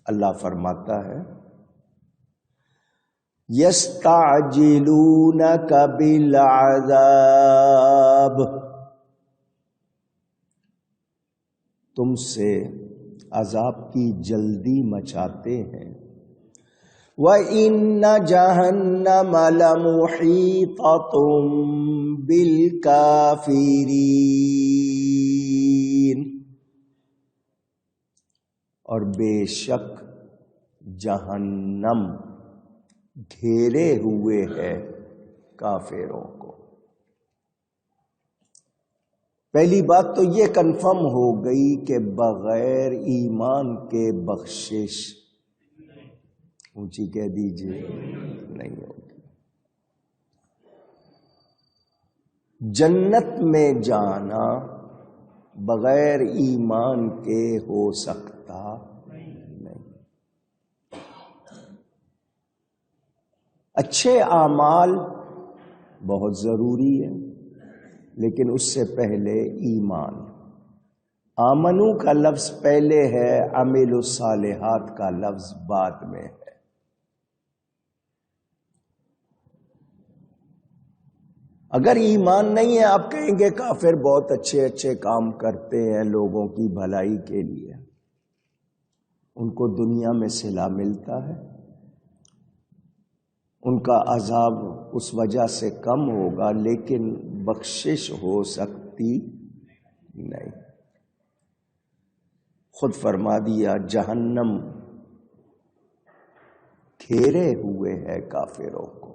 اللہ فرماتا ہے یستعجلونک بالعذاب، تم سے عذاب کی جلدی مچاتے ہیں، وَإِنَّ جَهَنَّمَ لَمُحِيطَةٌ بِالْكَافِرِينَ، اور بے شک جہنم گھیرے ہوئے ہے کافروں کو۔ پہلی بات تو یہ کنفرم ہو گئی کہ بغیر ایمان کے بخشش، اونچی کہہ دیجئے، نہیں ہوگی۔ جنت میں جانا بغیر ایمان کے ہو سکتا نہیں۔ اچھے اعمال بہت ضروری ہے، لیکن اس سے پہلے ایمان۔ آمنو کا لفظ پہلے ہے، عمل الصالحات کا لفظ بعد میں ہے۔ اگر ایمان نہیں ہے، آپ کہیں گے کافر بہت اچھے اچھے کام کرتے ہیں لوگوں کی بھلائی کے لیے، ان کو دنیا میں صلہ ملتا ہے، ان کا عذاب اس وجہ سے کم ہوگا، لیکن بخشش ہو سکتی نہیں۔ خود فرما دیا جہنم گھیرے ہوئے ہے کافروں کو۔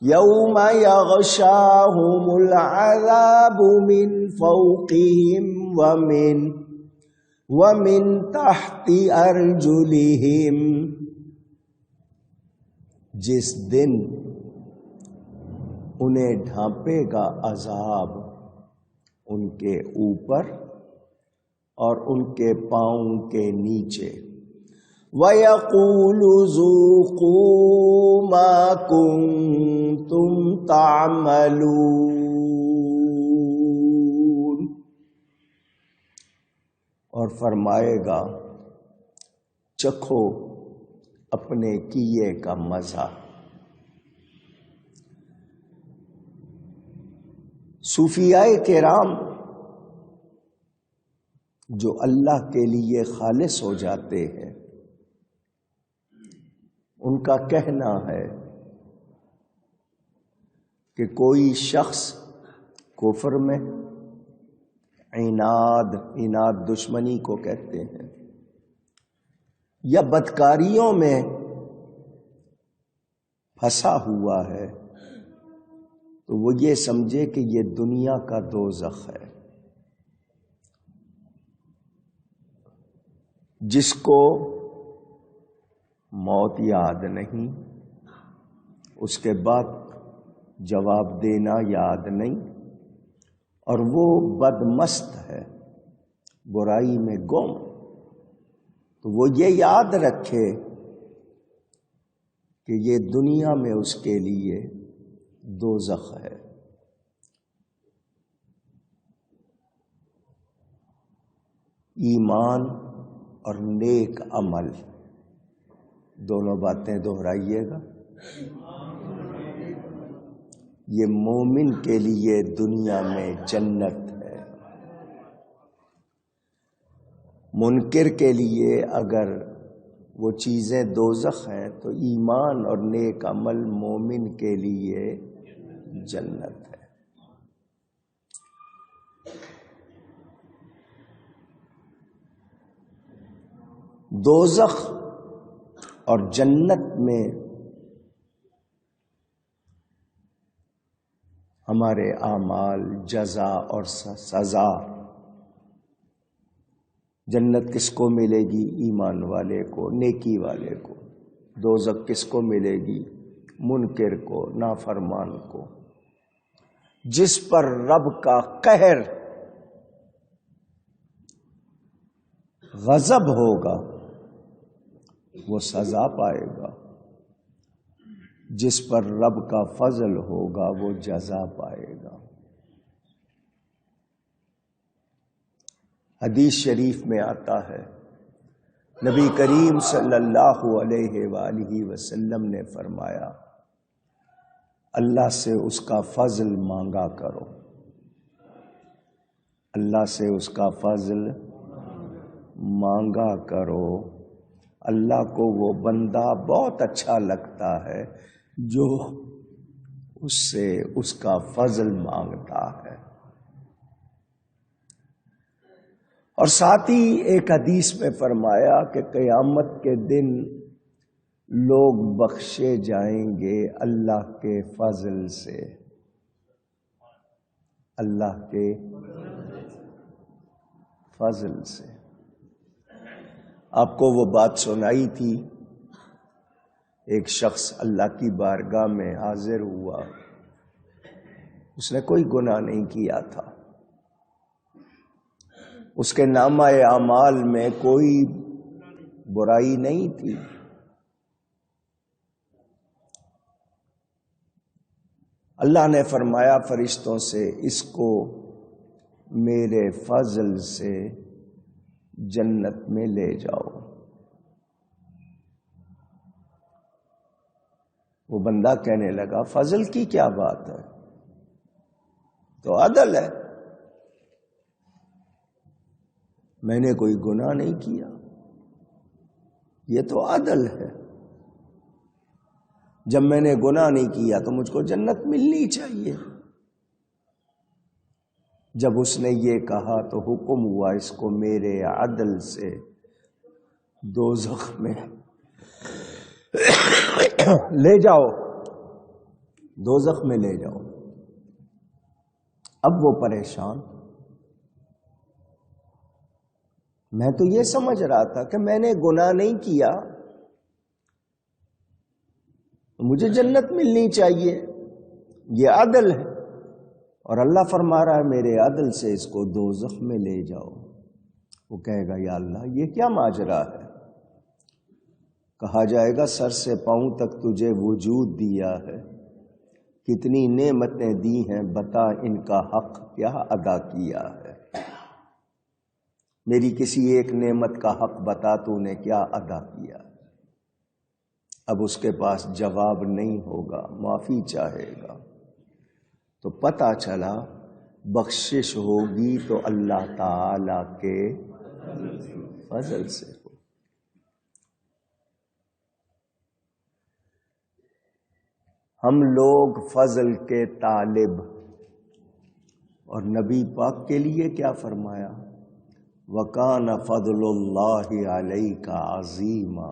یوم یغشاہم العذاب من فوقہم ومن تحت ارجلہم، جس دن انہیں ڈھانپے گا عذاب ان کے اوپر اور ان کے پاؤں کے نیچے۔ وَيَقُولُ ذُوقُوا مَا كُنتُمْ تَعْمَلُونَ، اور فرمائے گا چکھو اپنے کیے کا مزہ۔ صوفیاء کرام جو اللہ کے لیے خالص ہو جاتے ہیں، ان کا کہنا ہے کہ کوئی شخص کفر میں، عناد دشمنی کو کہتے ہیں، یا بدکاریوں میں پھنسا ہوا ہے، تو وہ یہ سمجھے کہ یہ دنیا کا دوزخ ہے۔ جس کو موت یاد نہیں، اس کے بعد جواب دینا یاد نہیں، اور وہ بدمست ہے، برائی میں گم، تو وہ یہ یاد رکھے کہ یہ دنیا میں اس کے لیے دوزخ ہے۔ ایمان اور نیک عمل دونوں باتیں دہرائیے گا۔ یہ مومن کے لیے دنیا میں جنت ہے۔ منکر کے لیے اگر وہ چیزیں دوزخ ہیں تو ایمان اور نیک عمل مومن کے لیے جنت ہے۔ دوزخ اور جنت میں ہمارے اعمال، جزا اور سزا۔ جنت کس کو ملے گی؟ ایمان والے کو، نیکی والے کو۔ دوزخ کس کو ملے گی؟ منکر کو، نافرمان کو۔ جس پر رب کا قہر، غضب ہوگا وہ سزا پائے گا، جس پر رب کا فضل ہوگا وہ جزا پائے گا۔ حدیث شریف میں آتا ہے نبی کریم صلی اللہ علیہ وآلہ وسلم نے فرمایا اللہ سے اس کا فضل مانگا کرو، اللہ سے اس کا فضل مانگا کرو۔ اللہ کو وہ بندہ بہت اچھا لگتا ہے جو اس سے اس کا فضل مانگتا ہے۔ اور ساتھ ہی ایک حدیث میں فرمایا کہ قیامت کے دن لوگ بخشے جائیں گے اللہ کے فضل سے، اللہ کے فضل سے۔ آپ کو وہ بات سنائی تھی، ایک شخص اللہ کی بارگاہ میں حاضر ہوا، اس نے کوئی گناہ نہیں کیا تھا، اس کے نامہ اعمال میں کوئی برائی نہیں تھی، اللہ نے فرمایا فرشتوں سے اس کو میرے فضل سے جنت میں لے جاؤ۔ وہ بندہ کہنے لگا فضل کی کیا بات ہے، تو عدل ہے، میں نے کوئی گناہ نہیں کیا، یہ تو عدل ہے، جب میں نے گناہ نہیں کیا تو مجھ کو جنت ملنی چاہیے۔ جب اس نے یہ کہا تو حکم ہوا اس کو میرے عدل سے دوزخ میں لے جاؤ، دوزخ میں لے جاؤ۔ اب وہ پریشان، میں تو یہ سمجھ رہا تھا کہ میں نے گناہ نہیں کیا، مجھے جنت ملنی چاہیے، یہ عدل ہے، اور اللہ فرما رہا ہے میرے عدل سے اس کو دوزخ میں لے جاؤ۔ وہ کہے گا یا اللہ یہ کیا ماجرا ہے؟ کہا جائے گا سر سے پاؤں تک تجھے وجود دیا ہے، کتنی نعمتیں دی ہیں، بتا ان کا حق کیا ادا کیا ہے، میری کسی ایک نعمت کا حق بتا تو نے کیا ادا کیا۔ اب اس کے پاس جواب نہیں ہوگا، معافی چاہے گا، تو پتہ چلا بخشش ہوگی تو اللہ تعالی کے فضل سے ہو۔ ہم لوگ فضل کے طالب، اور نبی پاک کے لیے کیا فرمایا؟ وَكَانَ فَضْلُ اللَّهِ عَلَيْكَ عَظِيمًا۔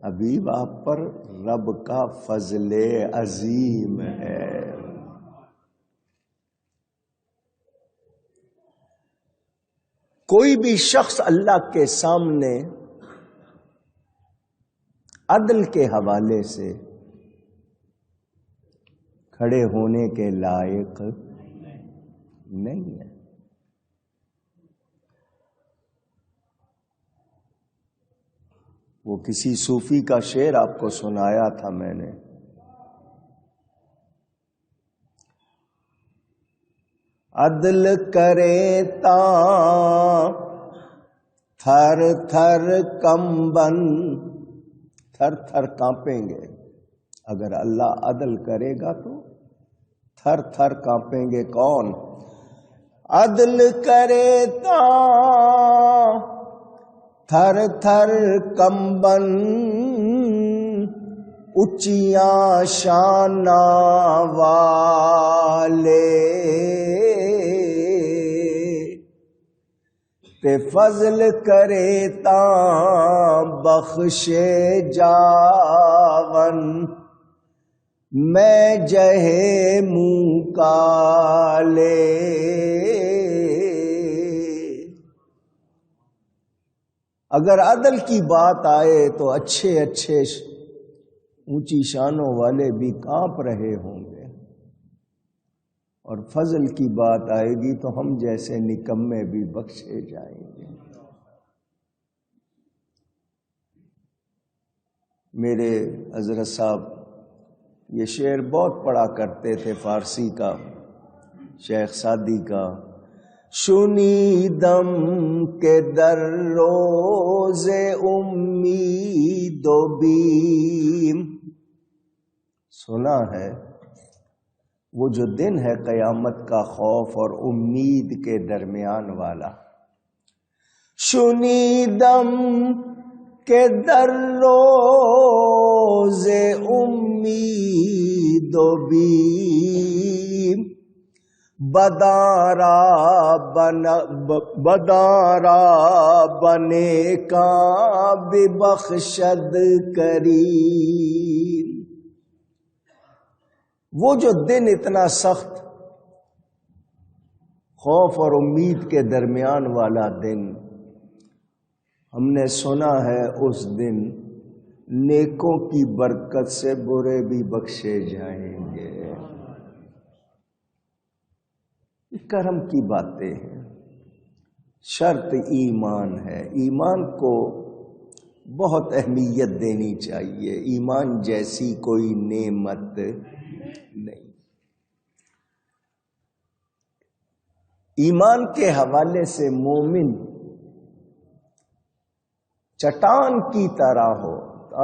حبیب آپ پر رب کا فضل عظیم ہے۔ کوئی بھی شخص اللہ کے سامنے عدل کے حوالے سے کھڑے ہونے کے لائق نہیں ہے۔ وہ کسی صوفی کا شعر آپ کو سنایا تھا میں نے، عدل کرے تا تھر تھر کمبن، تھر تھر کانپیں گے، اگر اللہ عدل کرے گا تو تھر تھر کانپیں گے۔ کون؟ عدل کرے تا تھر تھر کمبن، اچیاں شانہ والے تے فضل کرے تاں بخشے جاون، میں جہے منہ کالے۔ اگر عدل کی بات آئے تو اچھے اچھے اونچی شانوں والے بھی کانپ رہے ہوں گے، اور فضل کی بات آئے گی تو ہم جیسے نکمے بھی بخشے جائیں گے۔ میرے حضرت صاحب یہ شعر بہت پڑھا کرتے تھے، فارسی کا، شیخ سعدی کا، شنیدم کے در روز امید و بیم، سنا ہے وہ جو دن ہے قیامت کا خوف اور امید کے درمیان والا. شنیدم کے در روز امید و بیم، بدارا بنے کا ببخشد کریم. وہ جو دن اتنا سخت، خوف اور امید کے درمیان والا دن، ہم نے سنا ہے اس دن نیکوں کی برکت سے برے بھی بخشے جائیں گے. کرم کی باتیں ہیں. شرط ایمان ہے. ایمان کو بہت اہمیت دینی چاہیے. ایمان جیسی کوئی نعمت نہیں. ایمان کے حوالے سے مومن چٹان کی طرح ہو.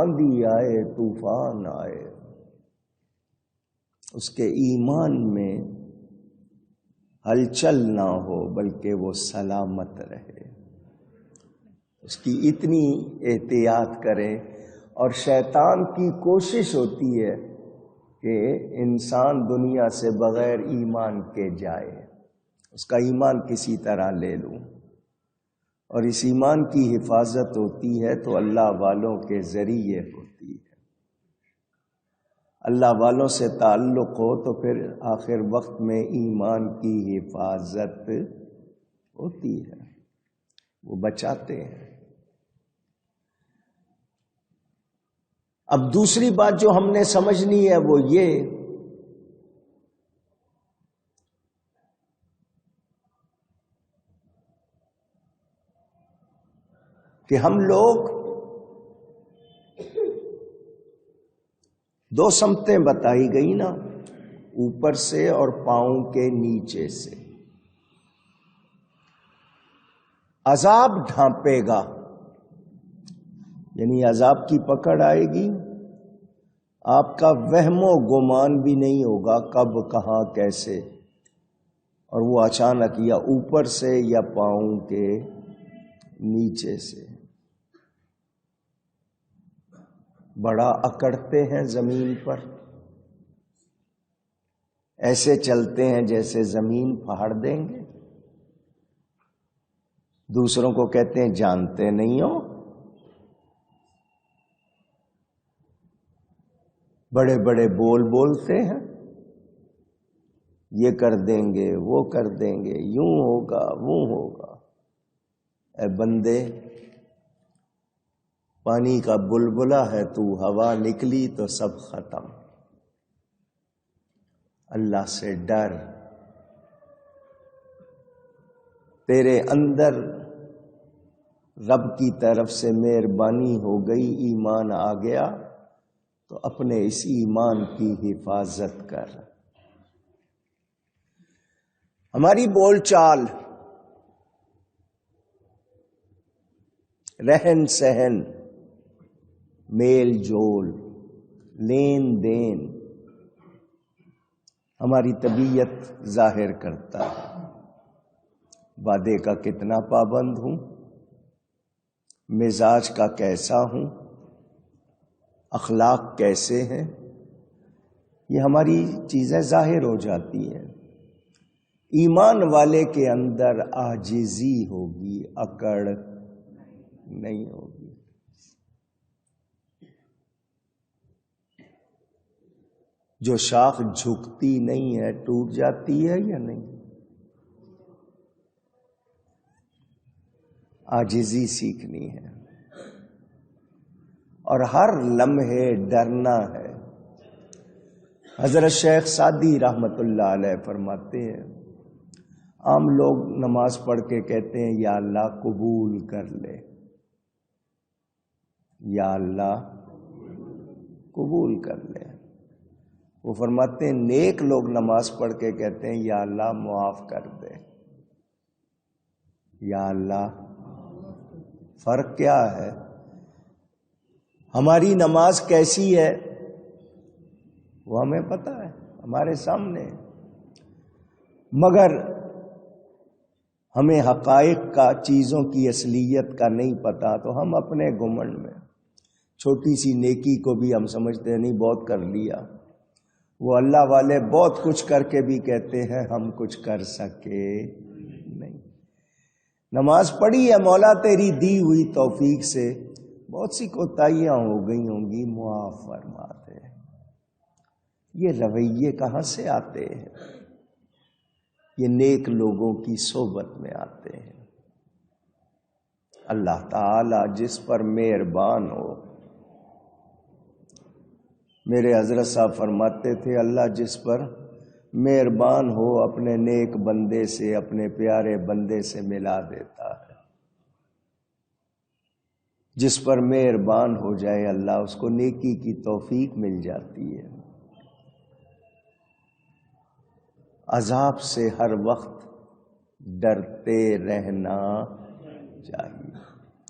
آندھی آئے طوفان آئے، اس کے ایمان میں ہلچل نہ ہو بلکہ وہ سلامت رہے. اس کی اتنی احتیاط کرے. اور شیطان کی کوشش ہوتی ہے کہ انسان دنیا سے بغیر ایمان کے جائے، اس کا ایمان کسی طرح لے لوں. اور اس ایمان کی حفاظت ہوتی ہے تو اللہ والوں کے ذریعے ہوتی ہے. اللہ والوں سے تعلق ہو تو پھر آخر وقت میں ایمان کی حفاظت ہوتی ہے، وہ بچاتے ہیں. اب دوسری بات جو ہم نے سمجھنی ہے وہ یہ کہ ہم لوگ دو سمتیں بتائی گئی نا، اوپر سے اور پاؤں کے نیچے سے. عذاب ڈھانپے گا، یعنی عذاب کی پکڑ آئے گی. آپ کا وہم و گمان بھی نہیں ہوگا کب کہاں کیسے، اور وہ اچانک یا اوپر سے یا پاؤں کے نیچے سے. بڑا اکڑتے ہیں زمین پر، ایسے چلتے ہیں جیسے زمین پھاڑ دیں گے. دوسروں کو کہتے ہیں جانتے نہیں ہو. بڑے بڑے بول بولتے ہیں، یہ کر دیں گے وہ کر دیں گے، یوں ہوگا وہ ہوگا. اے بندے، پانی کا بلبلا ہے تو، ہوا نکلی تو سب ختم. اللہ سے ڈر. تیرے اندر رب کی طرف سے مہربانی ہو گئی، ایمان آ گیا تو اپنے اس ایمان کی حفاظت کر. ہماری بول چال، رہن سہن، میل جول، لین دین ہماری طبیعت ظاہر کرتا ہے. وعدے کا کتنا پابند ہوں، مزاج کا کیسا ہوں، اخلاق کیسے ہیں، یہ ہماری چیزیں ظاہر ہو جاتی ہیں. ایمان والے کے اندر عاجزی ہوگی، اکڑ نہیں ہوگی. جو شاخ جھکتی نہیں ہے ٹوٹ جاتی ہے یا نہیں؟ عاجزی سیکھنی ہے اور ہر لمحے ڈرنا ہے. حضرت شیخ سعدی رحمت اللہ علیہ فرماتے ہیں، عام لوگ نماز پڑھ کے کہتے ہیں یا اللہ قبول کر لے، یا اللہ قبول کر لے. وہ فرماتے ہیں نیک لوگ نماز پڑھ کے کہتے ہیں یا اللہ معاف کر دے. یا اللہ فرق کیا ہے؟ ہماری نماز کیسی ہے وہ ہمیں پتہ ہے، ہمارے سامنے ہے، مگر ہمیں حقائق کا، چیزوں کی اصلیت کا نہیں پتا، تو ہم اپنے گھمنڈ میں چھوٹی سی نیکی کو بھی ہم سمجھتے ہیں نہیں بہت کر لیا۔ وہ اللہ والے بہت کچھ کر کے بھی کہتے ہیں ہم کچھ کر سکے نہیں۔ نماز پڑھی ہے مولا تیری دی ہوئی توفیق سے، بہت سی کوتاہیاں ہو گئی ہوں گی، معاف فرما دے۔ یہ رویے کہاں سے آتے ہیں؟ یہ نیک لوگوں کی صحبت میں آتے ہیں۔ اللہ تعالی جس پر مہربان ہو، میرے حضرت صاحب فرماتے تھے اللہ جس پر مہربان ہو اپنے نیک بندے سے، اپنے پیارے بندے سے ملا دیتا ہے۔ جس پر مہربان ہو جائے اللہ، اس کو نیکی کی توفیق مل جاتی ہے۔ عذاب سے ہر وقت ڈرتے رہنا چاہیے۔